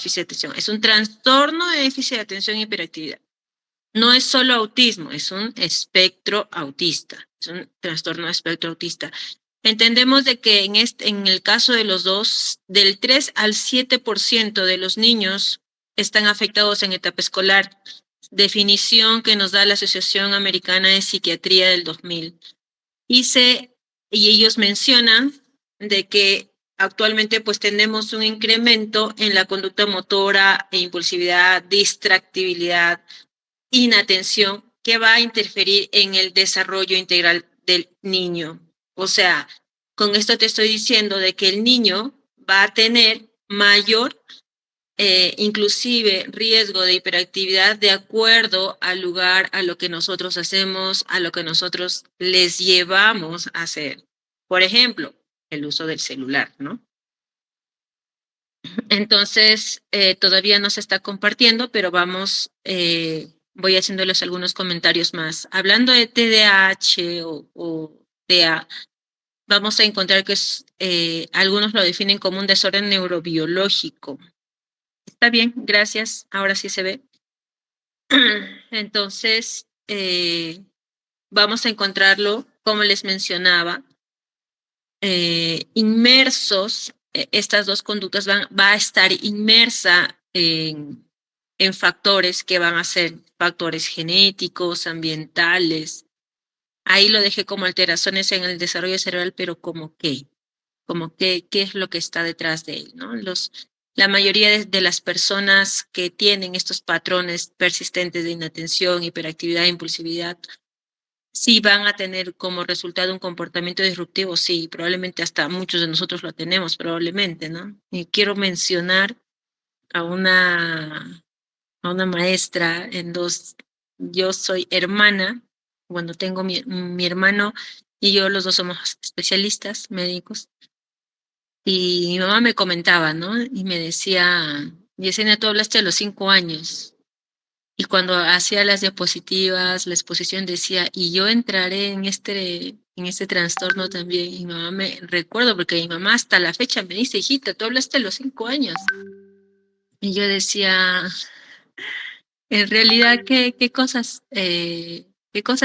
déficit de atención. Es un trastorno de déficit de atención y hiperactividad. No es solo autismo, es un espectro autista. Es un trastorno de espectro autista. Entendemos de que en el caso de los dos, del 3 al 7% de los niños están afectados en etapa escolar. Definición que nos da la Asociación Americana de Psiquiatría del 2000. Y ellos mencionan de que actualmente pues tenemos un incremento en la conducta motora e impulsividad, distractibilidad, inatención, que va a interferir en el desarrollo integral del niño. O sea, con esto te estoy diciendo de que el niño va a tener mayor inclusive riesgo de hiperactividad de acuerdo al lugar, a lo que nosotros hacemos, a lo que nosotros les llevamos a hacer. Por ejemplo, el uso del celular, ¿no? Entonces, todavía no se está compartiendo, pero voy haciéndoles algunos comentarios más. Hablando de TDAH o TEA, vamos a encontrar que algunos lo definen como un desorden neurobiológico. Está bien, gracias. Ahora sí se ve. Entonces, vamos a encontrarlo, como les mencionaba, inmersos. Estas dos conductas va a estar inmersa en factores que van a ser factores genéticos, ambientales. Ahí lo dejé como alteraciones en el desarrollo cerebral, pero como qué es lo que está detrás de él, ¿no? La mayoría de las personas que tienen estos patrones persistentes de inatención, hiperactividad, impulsividad, sí van a tener como resultado un comportamiento disruptivo, sí, probablemente hasta muchos de nosotros lo tenemos, probablemente, ¿no? Y quiero mencionar a una maestra yo soy hermana, bueno, tengo mi hermano y yo, los dos somos especialistas médicos. Y mi mamá me comentaba, ¿no? Y me decía, Yesenia, tú hablaste a los 5 años. Y cuando hacía las diapositivas, la exposición decía, y yo entraré en este trastorno también. Y mi mamá me recuerdo, porque mi mamá hasta la fecha me dice, hijita, tú hablaste a los 5 años. Y yo decía, en realidad, qué cosas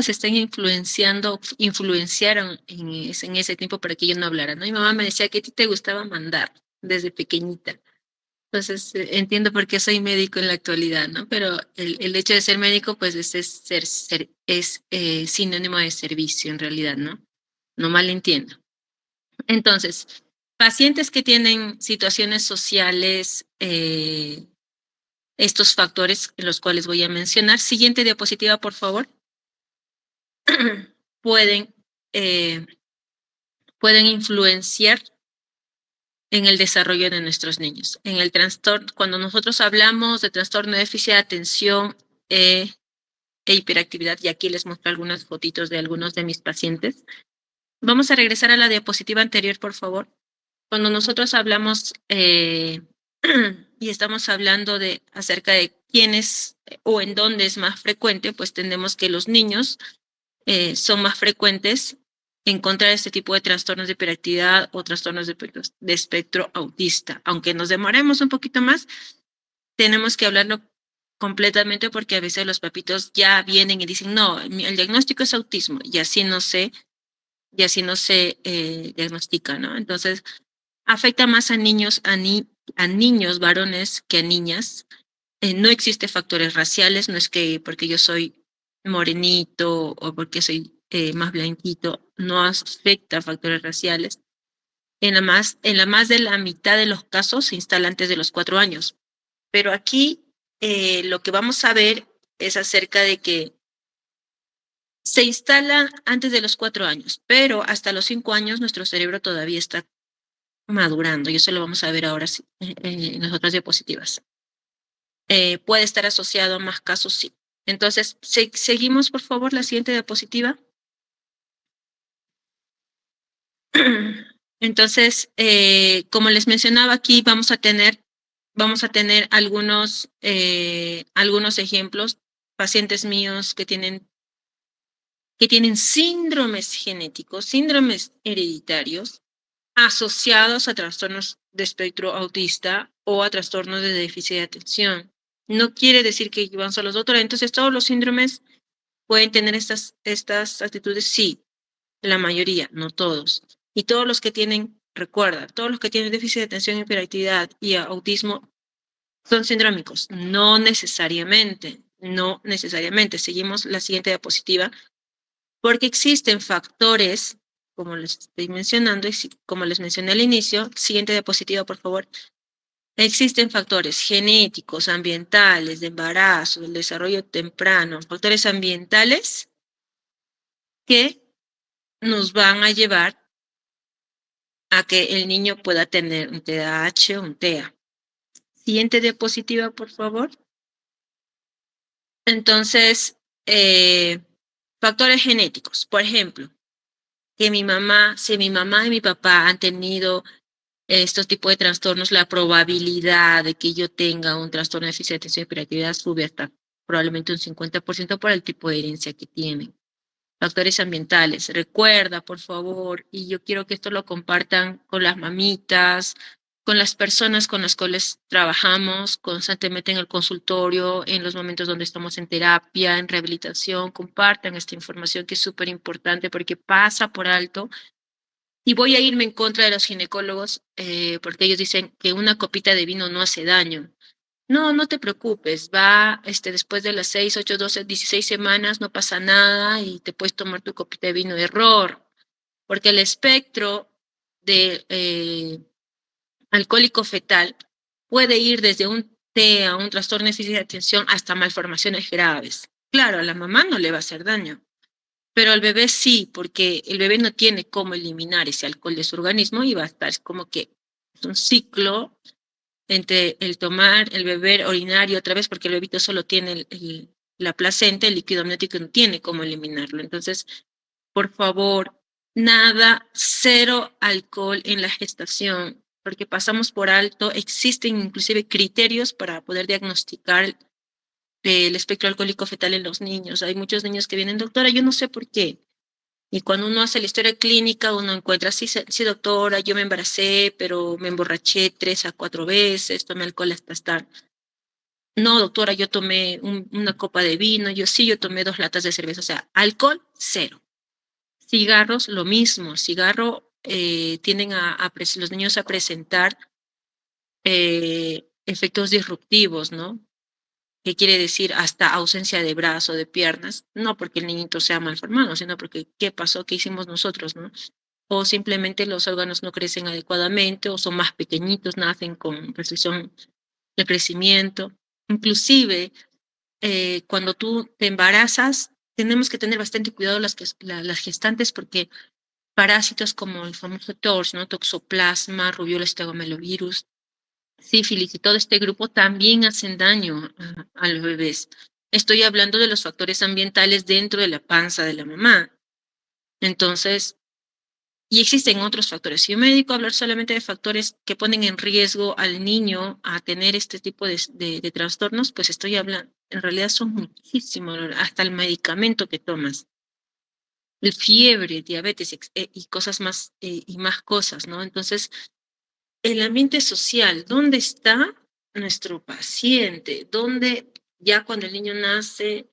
están influenciaron en ese tiempo para que yo no hablara, ¿no? Y mi mamá me decía que a ti te gustaba mandar desde pequeñita. Entonces, entiendo por qué soy médico en la actualidad, ¿no? Pero el hecho de ser médico, pues es sinónimo de servicio en realidad, ¿no? No malentiendo. Entonces, pacientes que tienen situaciones sociales, estos factores en los cuales voy a mencionar. Siguiente diapositiva, por favor. pueden, eh, pueden influenciar en el desarrollo de nuestros niños. En el trastorno, cuando nosotros hablamos de trastorno de déficit de atención e hiperactividad, y aquí les muestro algunas fotitos de algunos de mis pacientes. Vamos a regresar a la diapositiva anterior, por favor. Cuando nosotros hablamos y estamos hablando acerca de quién es o en dónde es más frecuente, pues tenemos que los niños son más frecuentes encontrar este tipo de trastornos de hiperactividad o trastornos de espectro autista. Aunque nos demoremos un poquito más, tenemos que hablarlo completamente porque a veces los papitos ya vienen y dicen, no, el diagnóstico es autismo y así no se diagnostica, ¿no? Entonces, afecta más a niños, a niños varones que a niñas. No existe factores raciales, no es que porque yo soy morenito o porque soy más blanquito, no afecta factores raciales. En la más de la mitad de los casos se instala antes de los 4 años. Pero aquí lo que vamos a ver es acerca de que se instala antes de los 4 años, pero hasta los 5 años nuestro cerebro todavía está madurando. Y eso lo vamos a ver ahora en las otras diapositivas. Puede estar asociado a más casos, sí. Entonces, seguimos, por favor, la siguiente diapositiva. Entonces, como les mencionaba aquí, vamos a tener algunos ejemplos, pacientes míos que tienen síndromes genéticos, síndromes hereditarios, asociados a trastornos de espectro autista o a trastornos de déficit de atención. No quiere decir que van solos, doctora. Entonces, ¿todos los síndromes pueden tener estas actitudes? Sí, la mayoría, no todos. Y todos los que tienen, recuerda, todos los que tienen déficit de atención, hiperactividad y autismo son sindrómicos. No necesariamente, no necesariamente. Seguimos la siguiente diapositiva, porque existen factores, como les estoy mencionando, y como les mencioné al inicio, siguiente diapositiva, por favor. Existen factores genéticos, ambientales, de embarazo, del desarrollo temprano, factores ambientales que nos van a llevar a que el niño pueda tener un TDAH o un TEA. Siguiente diapositiva, por favor. Entonces, factores genéticos. Por ejemplo, que si mi mamá y mi papá han tenido estos tipos de trastornos, la probabilidad de que yo tenga un trastorno de déficit de atención y hiperactividad sube hasta probablemente un 50% por el tipo de herencia que tienen. Factores ambientales. Recuerda, por favor, y yo quiero que esto lo compartan con las mamitas, con las personas con las cuales trabajamos constantemente en el consultorio, en los momentos donde estamos en terapia, en rehabilitación, compartan esta información que es súper importante porque pasa por alto. Y voy a irme en contra de los ginecólogos porque ellos dicen que una copita de vino no hace daño. No, no te preocupes, va después de las 6, 8, 12, 16 semanas, no pasa nada y te puedes tomar tu copita de vino. Error, porque el espectro de alcohólico fetal puede ir desde un T a un trastorno de déficit de atención hasta malformaciones graves. Claro, a la mamá no le va a hacer daño, pero al bebé sí, porque el bebé no tiene cómo eliminar ese alcohol de su organismo y va a estar como que es un ciclo entre el tomar, el beber, orinar y otra vez, porque el bebito solo tiene la placenta, el líquido amniótico no tiene cómo eliminarlo. Entonces, por favor, nada, cero alcohol en la gestación, porque pasamos por alto, existen inclusive criterios para poder diagnosticar el espectro alcohólico fetal en los niños. Hay muchos niños que vienen, doctora, yo no sé por qué. Y cuando uno hace la historia clínica, uno encuentra, sí, sí, doctora, yo me embaracé, pero me emborraché 3 a 4 veces, tomé alcohol hasta estar. No, doctora, yo tomé una copa de vino, yo tomé 2 latas de cerveza, o sea, alcohol, cero. Cigarros, lo mismo. Cigarro tienden los niños a presentar efectos disruptivos, ¿no? ¿Qué quiere decir? Hasta ausencia de brazo, de piernas. No porque el niñito sea mal formado, sino porque ¿qué pasó? ¿Qué hicimos nosotros, no? O simplemente los órganos no crecen adecuadamente o son más pequeñitos, nacen con restricción de crecimiento. Inclusive, cuando tú te embarazas, tenemos que tener bastante cuidado las gestantes porque parásitos como el famoso TORS, ¿no? Toxoplasma, rubiola, stegomelovirus, sífilis y todo este grupo también hacen daño a los bebés. Estoy hablando de los factores ambientales dentro de la panza de la mamá. Entonces, y existen otros factores. Si yo me dedico a hablar solamente de factores que ponen en riesgo al niño a tener este tipo de trastornos, pues estoy hablando, en realidad son muchísimos, hasta el medicamento que tomas. El fiebre, diabetes y cosas más, y más cosas, ¿no? Entonces, el ambiente social, ¿dónde está nuestro paciente? ¿Dónde ya cuando el niño nace,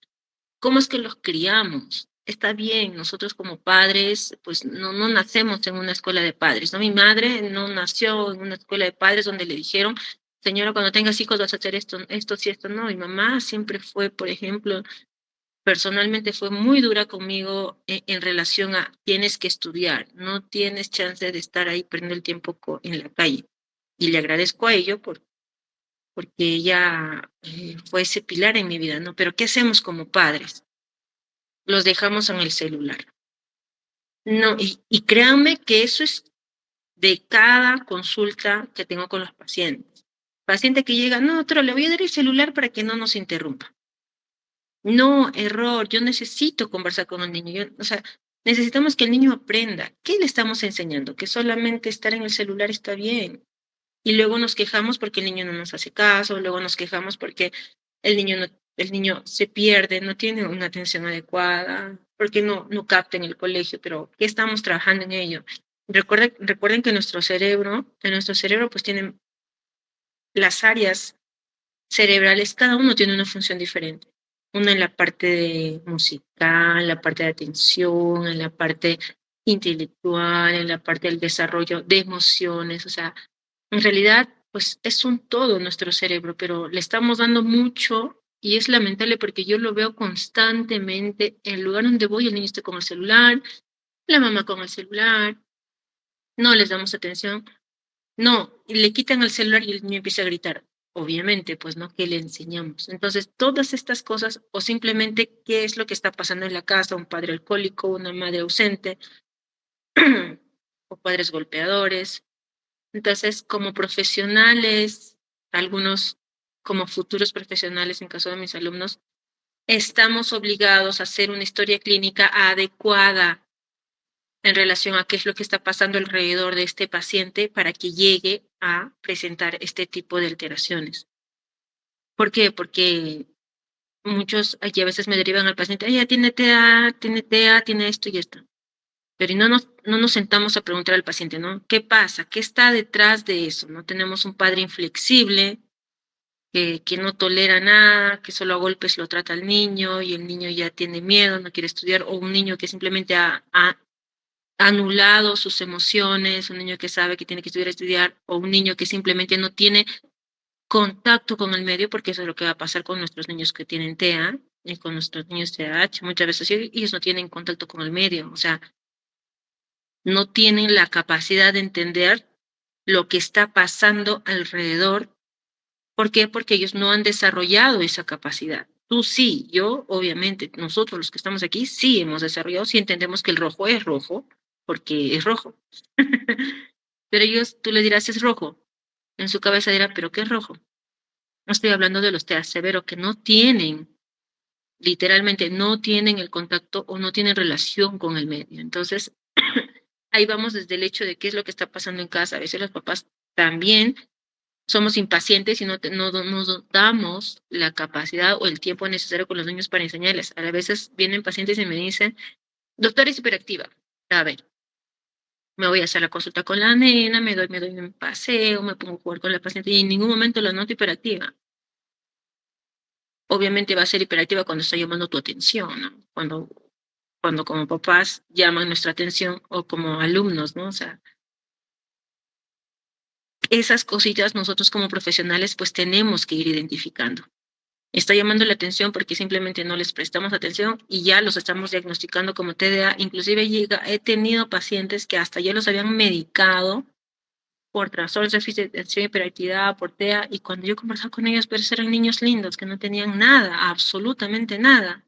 cómo es que los criamos? Está bien, nosotros como padres, pues no nacemos en una escuela de padres, ¿no? Mi madre no nació en una escuela de padres donde le dijeron, señora, cuando tengas hijos vas a hacer esto, esto sí, esto no. Mi mamá siempre fue, por ejemplo, personalmente fue muy dura conmigo en relación a tienes que estudiar, no tienes chance de estar ahí perdiendo el tiempo en la calle. Y le agradezco a ello porque ella fue ese pilar en mi vida, ¿no? Pero ¿qué hacemos como padres? Los dejamos en el celular. No, y créanme que eso es de cada consulta que tengo con los pacientes. Paciente que llega, no, doctora, le voy a dar el celular para que no nos interrumpa. No, error, yo necesito conversar con un niño. O sea, necesitamos que el niño aprenda. ¿Qué le estamos enseñando? Que solamente estar en el celular está bien. Y luego nos quejamos porque el niño no nos hace caso, luego nos quejamos porque el niño se pierde, no tiene una atención adecuada, porque no capta en el colegio, pero ¿qué estamos trabajando en ello? Recuerden que en nuestro cerebro pues tienen las áreas cerebrales, cada uno tiene una función diferente. Una en la parte musical, en la parte de atención, en la parte intelectual, en la parte del desarrollo de emociones. O sea, en realidad, pues es un todo nuestro cerebro, pero le estamos dando mucho y es lamentable porque yo lo veo constantemente. El lugar donde voy, el niño está con el celular, la mamá con el celular, no les damos atención. No, y le quitan el celular y el niño empieza a gritar. Obviamente, pues, ¿no? ¿Qué le enseñamos? Entonces, todas estas cosas, o simplemente qué es lo que está pasando en la casa, un padre alcohólico, una madre ausente, o padres golpeadores. Entonces, como profesionales, algunos como futuros profesionales, en caso de mis alumnos, estamos obligados a hacer una historia clínica adecuada en relación a qué es lo que está pasando alrededor de este paciente para que llegue a presentar este tipo de alteraciones. ¿Por qué? Porque muchos aquí a veces me derivan al paciente, ay, ya tiene TEA, tiene esto y esto. Pero y no nos sentamos a preguntar al paciente, ¿no? ¿Qué pasa? ¿Qué está detrás de eso? ¿No? Tenemos un padre inflexible que no tolera nada, que solo a golpes lo trata al niño y el niño ya tiene miedo, no quiere estudiar, o un niño que simplemente ha anulado sus emociones, un niño que sabe que tiene que estudiar, o un niño que simplemente no tiene contacto con el medio, porque eso es lo que va a pasar con nuestros niños que tienen TEA y con nuestros niños TDAH. Muchas veces ellos no tienen contacto con el medio, o sea, no tienen la capacidad de entender lo que está pasando alrededor. ¿Por qué? Porque ellos no han desarrollado esa capacidad. Tú sí, yo obviamente, nosotros los que estamos aquí sí hemos desarrollado, sí entendemos que el rojo es rojo, porque es rojo. Pero ellos, tú le dirás, es rojo. En su cabeza dirá, ¿pero qué es rojo? No estoy hablando de los TEA severo que no tienen, literalmente no tienen el contacto o no tienen relación con el medio. Entonces, ahí vamos desde el hecho de qué es lo que está pasando en casa. A veces los papás también somos impacientes y no nos damos la capacidad o el tiempo necesario con los niños para enseñarles. A veces vienen pacientes y me dicen, doctora es hiperactiva. A ver, me voy a hacer la consulta con la nena, me doy un paseo, me pongo a jugar con la paciente y en ningún momento la noto hiperactiva. Obviamente va a ser hiperactiva cuando está llamando tu atención, ¿no? Cuando como papás llaman nuestra atención o como alumnos, ¿no? O sea, esas cositas nosotros como profesionales pues tenemos que ir identificando. Está llamando la atención porque simplemente no les prestamos atención y ya los estamos diagnosticando como TDA. Inclusive he tenido pacientes que hasta ya los habían medicado por trastornos de déficit de atención y hiperactividad, por TEA, y cuando yo conversaba con ellos, pues eran niños lindos que no tenían nada, absolutamente nada.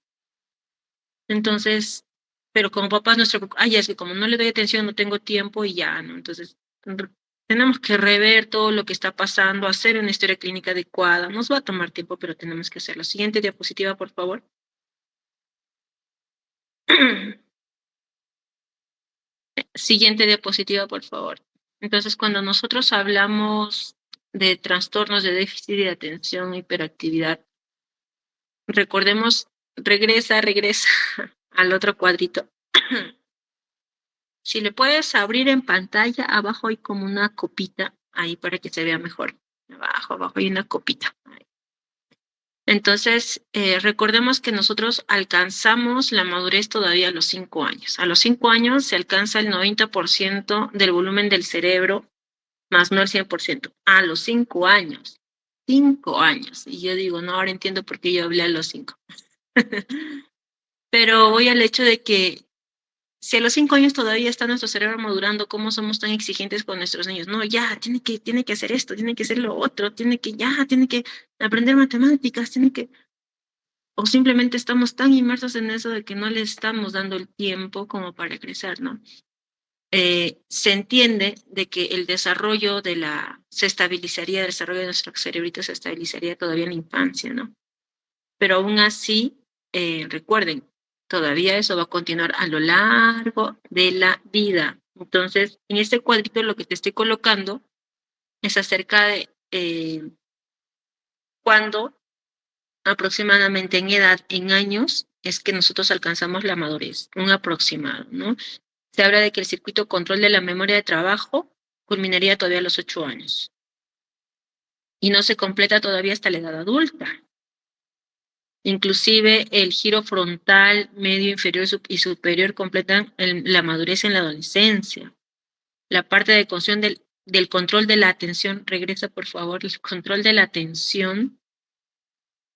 Entonces, pero como papás nuestro, ay, es que como no le doy atención, no tengo tiempo y ya, ¿no? Entonces, tenemos que rever todo lo que está pasando, hacer una historia clínica adecuada. Nos va a tomar tiempo, pero tenemos que hacerlo. Siguiente diapositiva, por favor. Siguiente diapositiva, por favor. Entonces, cuando nosotros hablamos de trastornos de déficit de atención, hiperactividad, recordemos, regresa al otro cuadrito. Si le puedes abrir en pantalla, abajo hay como una copita ahí para que se vea mejor. Abajo hay una copita. Entonces, recordemos que nosotros alcanzamos la madurez todavía a los 5 años. A los 5 años se alcanza el 90% del volumen del cerebro, más no el 100%. A los 5 años. 5 años. Y yo digo, no, ahora entiendo por qué yo hablé a los 5. Pero voy al hecho de que si a los 5 años todavía está nuestro cerebro madurando, ¿cómo somos tan exigentes con nuestros niños? No, ya, tiene que hacer esto, tiene que hacer lo otro, tiene que aprender matemáticas, o simplemente estamos tan inmersos en eso de que no le estamos dando el tiempo como para crecer, ¿no? Se entiende de que el desarrollo se estabilizaría, el desarrollo de nuestro cerebrito se estabilizaría todavía en la infancia, ¿no? Pero aún así, recuerden, todavía eso va a continuar a lo largo de la vida. Entonces, en este cuadrito lo que te estoy colocando es acerca de cuándo aproximadamente en edad, en años, es que nosotros alcanzamos la madurez, un aproximado, ¿no? Se habla de que el circuito control de la memoria de trabajo culminaría todavía a los 8 años y no se completa todavía hasta la edad adulta. Inclusive el giro frontal, medio, inferior y superior completan la madurez en la adolescencia. La parte de control del control de la atención, regresa por favor, el control de la atención,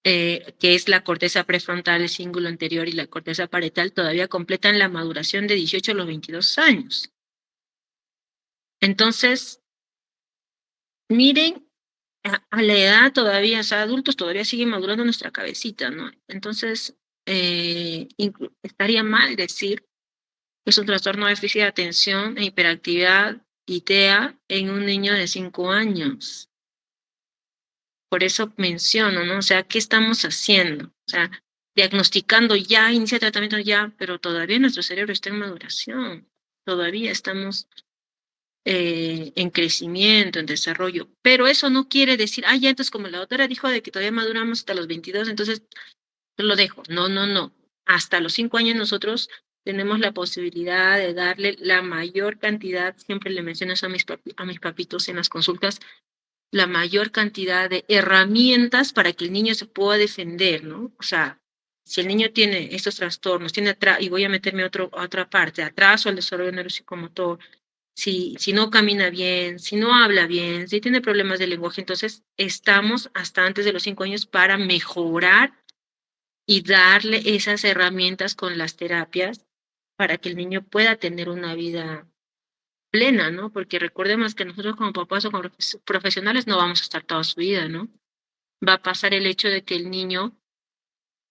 que es la corteza prefrontal, el cíngulo anterior y la corteza parietal, todavía completan la maduración de 18 a los 22 años. Entonces, miren, a la edad todavía, o sea, adultos todavía sigue madurando nuestra cabecita, ¿no? Entonces, estaría mal decir que es un trastorno de déficit de atención e hiperactividad y TEA en un niño de 5 años. Por eso menciono, ¿no? O sea, ¿qué estamos haciendo? O sea, diagnosticando ya, inicia tratamiento ya, pero todavía nuestro cerebro está en maduración. Todavía estamos en crecimiento, en desarrollo. Pero eso no quiere decir, ya, entonces como la doctora dijo de que todavía maduramos hasta los 22, entonces yo lo dejo. No, no, no. Hasta los 5 años nosotros tenemos la posibilidad de darle la mayor cantidad, siempre le menciono eso a mis papitos en las consultas, la mayor cantidad de herramientas para que el niño se pueda defender, ¿no? O sea, si el niño tiene estos trastornos, y voy a meterme a otra parte, atraso al desarrollo neuropsicomotor, si no camina bien, si no habla bien, si tiene problemas de lenguaje, entonces estamos hasta antes de los 5 años para mejorar y darle esas herramientas con las terapias para que el niño pueda tener una vida plena, ¿no? Porque recordemos que nosotros como papás o como profesionales no vamos a estar toda su vida, ¿no? Va a pasar el hecho de que el niño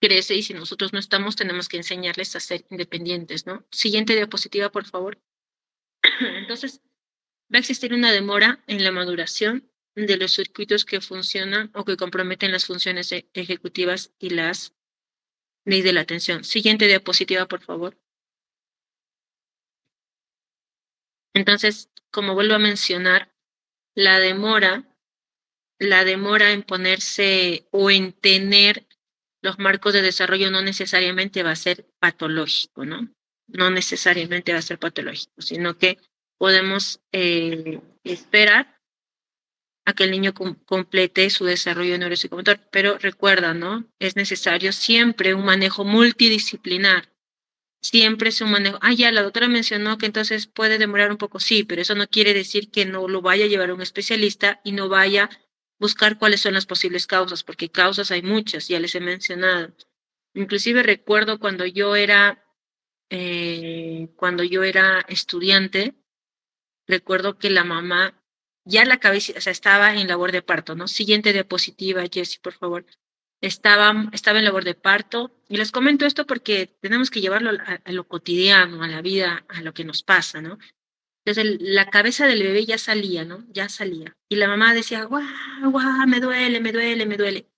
crece y si nosotros no estamos, tenemos que enseñarles a ser independientes, ¿no? Siguiente diapositiva, por favor. Entonces, va a existir una demora en la maduración de los circuitos que funcionan o que comprometen las funciones ejecutivas y las leyes de la atención. Siguiente diapositiva, por favor. Entonces, como vuelvo a mencionar, la demora en ponerse o en tener los marcos de desarrollo no necesariamente va a ser patológico, ¿no? No necesariamente va a ser patológico, sino que podemos esperar a que el niño complete su desarrollo neuropsicomotor. Pero recuerda, ¿no? Es necesario siempre un manejo multidisciplinar. Siempre es un manejo. Ya, la doctora mencionó que entonces puede demorar un poco, sí, pero eso no quiere decir que no lo vaya a llevar a un especialista y no vaya a buscar cuáles son las posibles causas, porque causas hay muchas, ya les he mencionado. Inclusive recuerdo cuando yo era estudiante, recuerdo que la mamá, ya la cabeza, o sea, estaba en labor de parto, ¿no? Siguiente diapositiva, Jessie, por favor. Estaba en labor de parto, y les comento esto porque tenemos que llevarlo a lo cotidiano, a la vida, a lo que nos pasa, ¿no? Entonces la cabeza del bebé ya salía, ¿no? Ya salía. Y la mamá decía, guau, guau, me duele, me duele, me duele.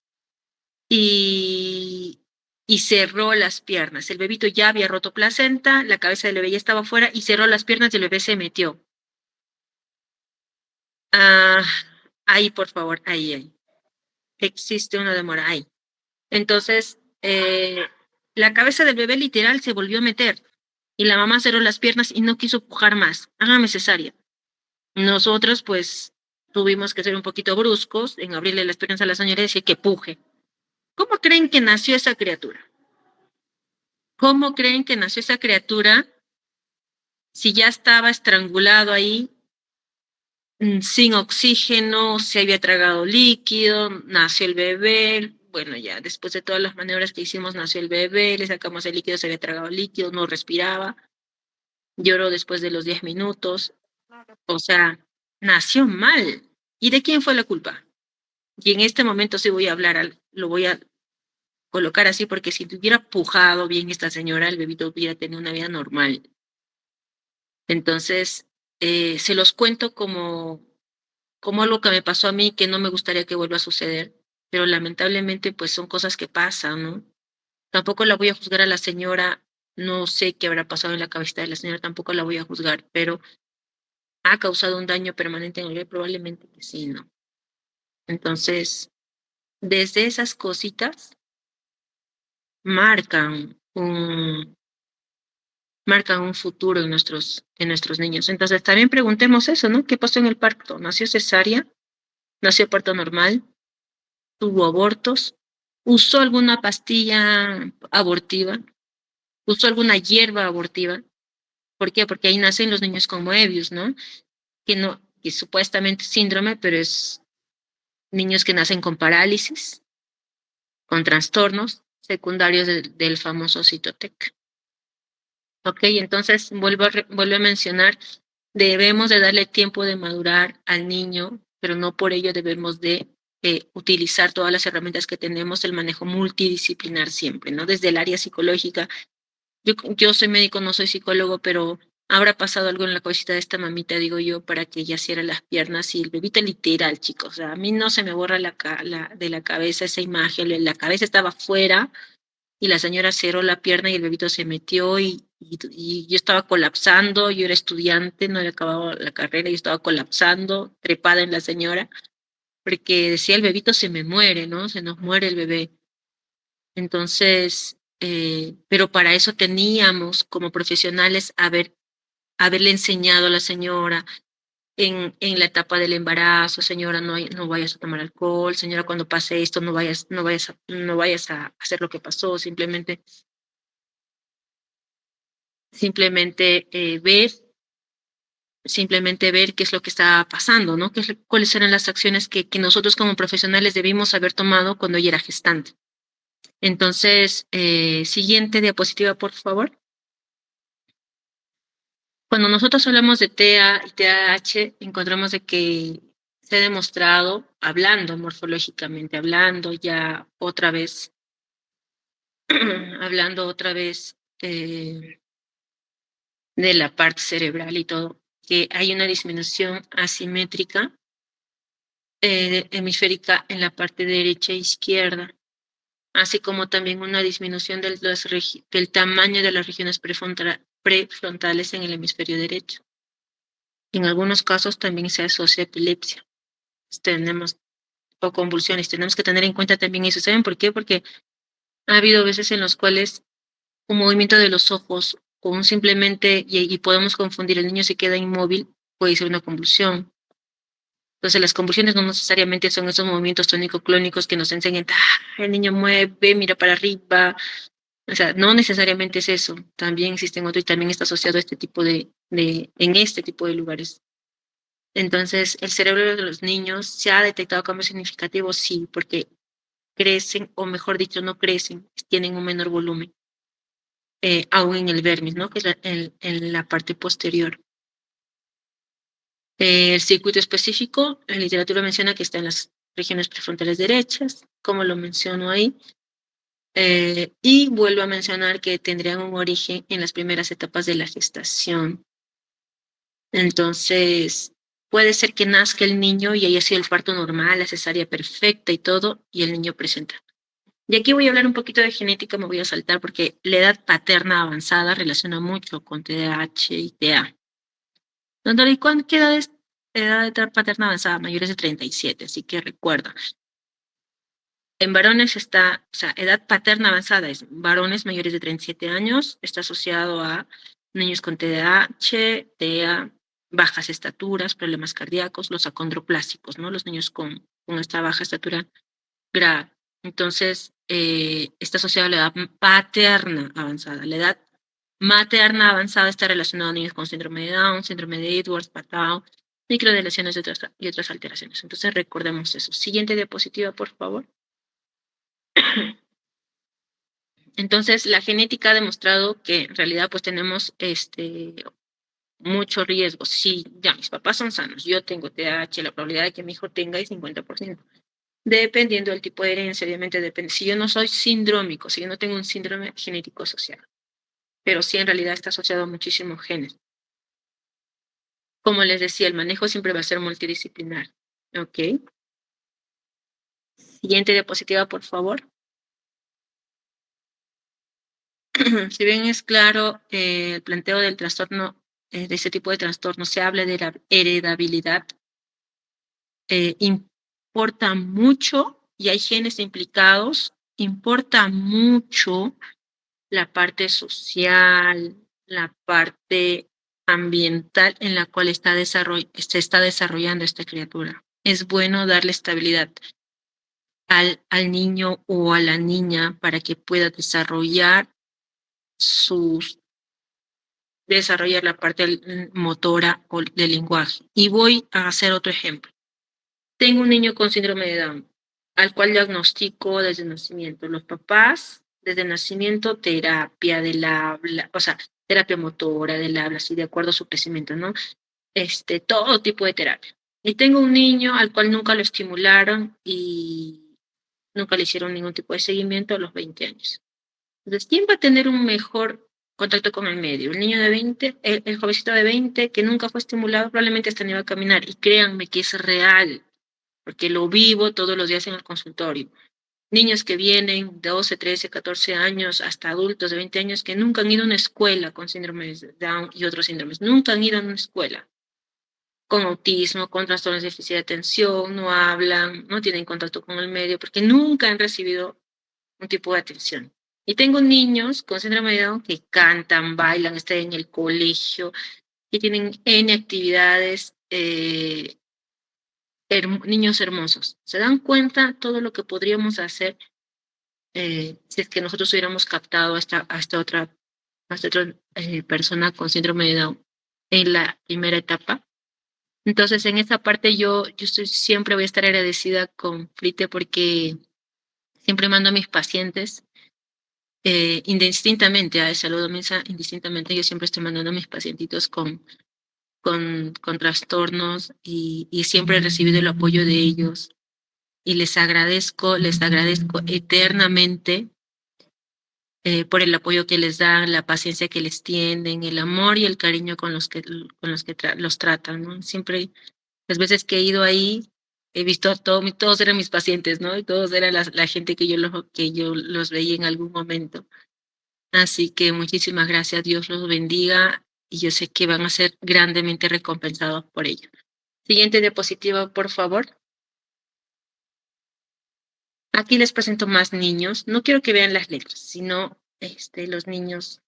Y, y cerró las piernas. El bebito ya había roto placenta, la cabeza del bebé ya estaba afuera y cerró las piernas y el bebé se metió. Ah, ahí, por favor, ahí. Existe una demora ahí. Entonces, la cabeza del bebé literal se volvió a meter y la mamá cerró las piernas y no quiso pujar más. Hágame cesárea. Nosotros, pues, tuvimos que ser un poquito bruscos en abrirle las piernas a la señora y decir que puje. ¿Cómo creen que nació esa criatura? ¿Cómo creen que nació esa criatura si ya estaba estrangulado ahí, sin oxígeno, se había tragado líquido, nació el bebé? Bueno, ya después de todas las maniobras que hicimos, nació el bebé, le sacamos el líquido, se había tragado líquido, no respiraba, lloró después de los 10 minutos. O sea, nació mal. ¿Y de quién fue la culpa? Y en este momento sí voy a hablar, lo voy a colocar así, porque si tuviera pujado bien esta señora, el bebito hubiera tenido una vida normal. Entonces, se los cuento como algo que me pasó a mí que no me gustaría que vuelva a suceder, pero lamentablemente pues son cosas que pasan, ¿no? Tampoco la voy a juzgar a la señora, no sé qué habrá pasado en la cabeza de la señora, tampoco la voy a juzgar, pero ha causado un daño permanente en el bebé, probablemente que sí, ¿no? Entonces, desde esas cositas marcan marcan un futuro en nuestros niños. Entonces también preguntemos eso, ¿no? ¿Qué pasó en el parto? ¿Nació cesárea? ¿Nació parto normal? ¿Tuvo abortos? ¿Usó alguna pastilla abortiva? ¿Usó alguna hierba abortiva? ¿Por qué? Porque ahí nacen los niños con Moebius, ¿no? Que supuestamente es síndrome, pero es niños que nacen con parálisis, con trastornos secundarios del famoso Citotec. Ok, entonces vuelvo a mencionar, debemos de darle tiempo de madurar al niño, pero no por ello debemos de utilizar todas las herramientas que tenemos, el manejo multidisciplinar siempre, ¿no? Desde el área psicológica. Yo soy médico, no soy psicólogo, pero habrá pasado algo en la cabecita de esta mamita, digo yo, para que ella cierre las piernas y el bebito literal, chicos. O sea, a mí no se me borra de la cabeza esa imagen, la cabeza estaba fuera y la señora cerró la pierna y el bebito se metió y yo estaba colapsando, yo era estudiante, no había acabado la carrera, yo estaba colapsando, trepada en la señora, porque decía el bebito se me muere, ¿no? Se nos muere el bebé. Entonces, pero para eso teníamos como profesionales haberle enseñado a la señora en la etapa del embarazo, señora, no vayas a tomar alcohol, señora, cuando pase esto, no vayas a hacer lo que pasó, simplemente simplemente ver qué es lo que está pasando, ¿no? Cuáles eran las acciones que nosotros como profesionales debimos haber tomado cuando ella era gestante. Entonces, siguiente diapositiva, por favor. Cuando nosotros hablamos de TEA y TDAH, encontramos de que se ha demostrado, hablando morfológicamente, hablando ya otra vez, hablando otra vez de la parte cerebral y todo, que hay una disminución asimétrica hemisférica en la parte derecha e izquierda, así como también una disminución del tamaño de las regiones prefrontales en el hemisferio derecho. En algunos casos también se asocia a epilepsia. Tenemos o convulsiones, tenemos que tener en cuenta también eso. ¿Saben por qué? Porque ha habido veces en los cuales un movimiento de los ojos o un simplemente, y podemos confundir, el niño se queda inmóvil, puede ser una convulsión. Entonces las convulsiones no necesariamente son esos movimientos tónico-clónicos que nos enseñan, el niño mueve, mira para arriba. O sea, no necesariamente es eso. También existen otros y también está asociado a este tipo en este tipo de lugares. Entonces, el cerebro de los niños se ha detectado cambios significativos, sí, porque crecen, o mejor dicho, no crecen, tienen un menor volumen, aún en el vermis, ¿no? Que es en la parte posterior. El circuito específico, la literatura menciona que está en las regiones prefrontales derechas, como lo menciono ahí, y vuelvo a mencionar que tendrían un origen en las primeras etapas de la gestación. Entonces, puede ser que nazca el niño y haya sido el parto normal, la cesárea perfecta y todo, y el niño presenta. Y aquí voy a hablar un poquito de genética, me voy a saltar porque la edad paterna avanzada relaciona mucho con TDAH y TEA. ¿Qué edad es edad paterna avanzada? Mayores de 37, así que recuerda. En varones está, o sea, edad paterna avanzada es varones mayores de 37 años, está asociado a niños con TDAH, TEA, bajas estaturas, problemas cardíacos, los acondroplásicos, ¿no? Los niños con esta baja estatura grave. Entonces, está asociado a la edad paterna avanzada. La edad materna avanzada está relacionada a niños con síndrome de Down, síndrome de Edwards, Patau, microdeleciones y otras alteraciones. Entonces, recordemos eso. Siguiente diapositiva, por favor. Entonces, la genética ha demostrado que en realidad pues tenemos mucho riesgo. Si ya mis papás son sanos, yo tengo TDAH, la probabilidad de que mi hijo tenga es 50%. Dependiendo del tipo de herencia, obviamente depende. Si yo no soy sindrómico, si yo no tengo un síndrome genético asociado, pero sí en realidad está asociado a muchísimos genes. Como les decía, el manejo siempre va a ser multidisciplinar. ¿Ok? Siguiente diapositiva, por favor. Si bien es claro, el planteo del trastorno, de este tipo de trastorno, se habla de la heredabilidad, importa mucho, y hay genes implicados, importa mucho la parte social, la parte ambiental en la cual se está desarrollando esta criatura. Es bueno darle estabilidad al niño o a la niña para que pueda sus, desarrollar la parte motora o del lenguaje. Y voy a hacer otro ejemplo. Tengo un niño con síndrome de Down, al cual diagnostico desde el nacimiento. Los papás, desde el nacimiento, terapia del habla, o sea, terapia motora del habla, así de acuerdo a su crecimiento, ¿no? Todo tipo de terapia. Y tengo un niño al cual nunca lo estimularon y nunca le hicieron ningún tipo de seguimiento a los 20 años. Entonces, ¿quién va a tener un mejor contacto con el medio? El niño de 20, el jovencito de 20 que nunca fue estimulado, probablemente hasta ni va a caminar. Y créanme que es real, porque lo vivo todos los días en el consultorio. Niños que vienen de 12, 13, 14 años, hasta adultos de 20 años que nunca han ido a una escuela con síndromes de Down y otros síndromes. Nunca han ido a una escuela con autismo, con trastornos de déficit de atención, no hablan, no tienen contacto con el medio, porque nunca han recibido un tipo de atención. Y tengo niños con síndrome de Down que cantan, bailan, están en el colegio, que tienen N actividades, niños hermosos. ¿Se dan cuenta todo lo que podríamos hacer si es que nosotros hubiéramos captado a esta otra persona con síndrome de Down en la primera etapa? Entonces, en esa parte siempre voy a estar agradecida con Frite porque siempre mando a mis pacientes indistintamente a salud mensa, indistintamente yo siempre estoy mandando a mis pacientitos con trastornos y siempre he recibido el apoyo de ellos y les agradezco eternamente por el apoyo que les dan, la paciencia que les tienen, el amor y el cariño con los que los tratan, ¿no? Siempre, las veces que he ido ahí, he visto todos eran mis pacientes, ¿no? Y todos eran la gente que yo los veía en algún momento. Así que muchísimas gracias, Dios los bendiga y yo sé que van a ser grandemente recompensados por ello. Siguiente diapositiva, por favor. Aquí les presento más niños. No quiero que vean las letras, sino los niños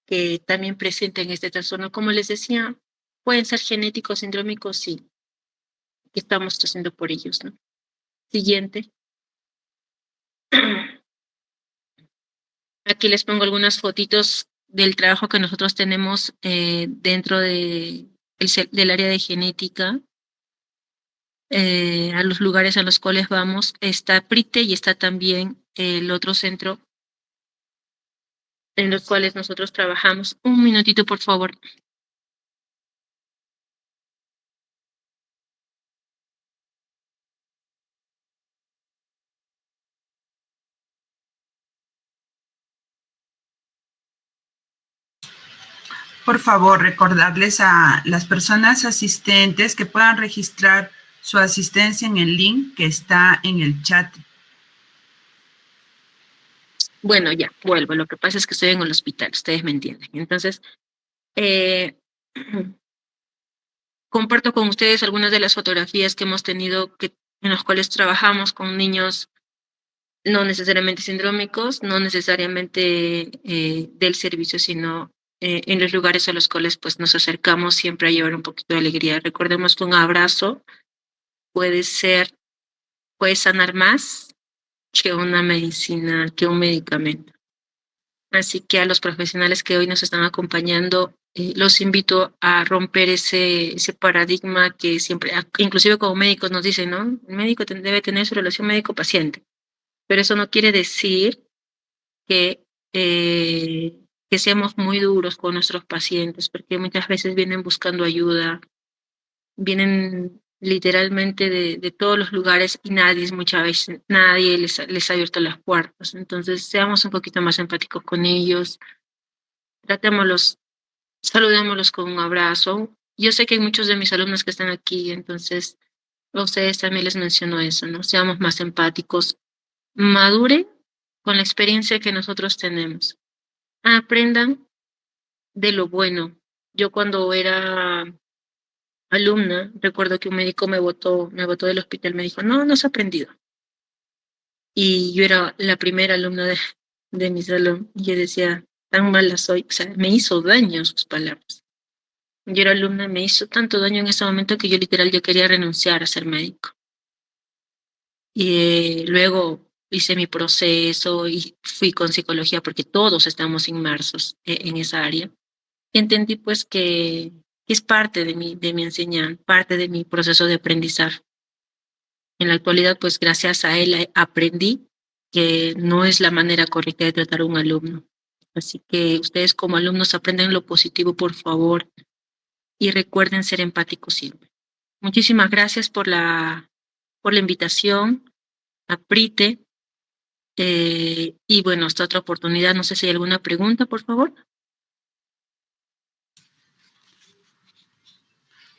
que también presenten este trastorno. Como les decía, pueden ser genéticos, sindrómicos, sí. ¿Qué estamos haciendo por ellos, no? Siguiente. Aquí les pongo algunas fotitos del trabajo que nosotros tenemos dentro del área de genética. A los lugares a los cuales vamos. Está PRITE y está también el otro centro en los cuales nosotros trabajamos. Un minutito, por favor. Por favor, recordarles a las personas asistentes que puedan registrar su asistencia en el link que está en el chat. Bueno, ya, vuelvo. Lo que pasa es que estoy en el hospital, ustedes me entienden. Entonces, comparto con ustedes algunas de las fotografías que hemos tenido en las cuales trabajamos con niños no necesariamente sindrómicos, no necesariamente del servicio, sino en los lugares a los cuales pues nos acercamos siempre a llevar un poquito de alegría. Recordemos que un abrazo puede sanar más que una medicina, que un medicamento. Así que a los profesionales que hoy nos están acompañando, los invito a romper ese paradigma que siempre, inclusive como médicos nos dicen, ¿no? El médico debe tener su relación médico-paciente, pero eso no quiere decir que, que seamos muy duros con nuestros pacientes, porque muchas veces vienen buscando ayuda, vienen literalmente de todos los lugares y nadie les ha abierto las puertas. Entonces, seamos un poquito más empáticos con ellos, tratémoslos, saludémoslos con un abrazo. Yo sé que hay muchos de mis alumnos que están aquí, entonces a ustedes también les menciono eso, ¿no? Seamos más empáticos, maduren con la experiencia que nosotros tenemos. Aprendan de lo bueno. Yo cuando era alumna, recuerdo que un médico me botó del hospital, me dijo, no, no has aprendido. Y yo era la primera alumna de mi salón, y yo decía, tan mala soy, o sea, me hizo daño sus palabras. Yo era alumna, me hizo tanto daño en ese momento que yo literal ya quería renunciar a ser médico. Y luego hice mi proceso y fui con psicología porque todos estamos inmersos en esa área. Y entendí pues que es parte de mi enseñanza, parte de mi proceso de aprendizaje. En la actualidad, pues gracias a él aprendí que no es la manera correcta de tratar a un alumno. Así que ustedes como alumnos aprenden lo positivo, por favor, y recuerden ser empáticos siempre. Muchísimas gracias por la invitación, Aprite. Y bueno, hasta otra oportunidad. No sé si hay alguna pregunta, por favor.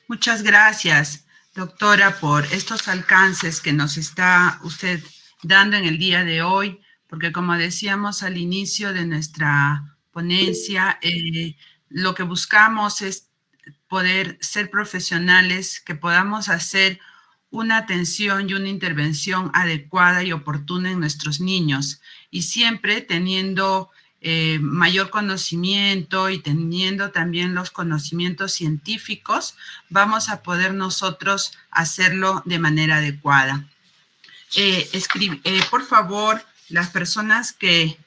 Muchas gracias, doctora, por estos alcances que nos está usted dando en el día de hoy, porque como decíamos al inicio de nuestra ponencia, lo que buscamos es poder ser profesionales, que podamos hacer una atención y una intervención adecuada y oportuna en nuestros niños, y siempre teniendo mayor conocimiento y teniendo también los conocimientos científicos, vamos a poder nosotros hacerlo de manera adecuada. Por favor, las personas que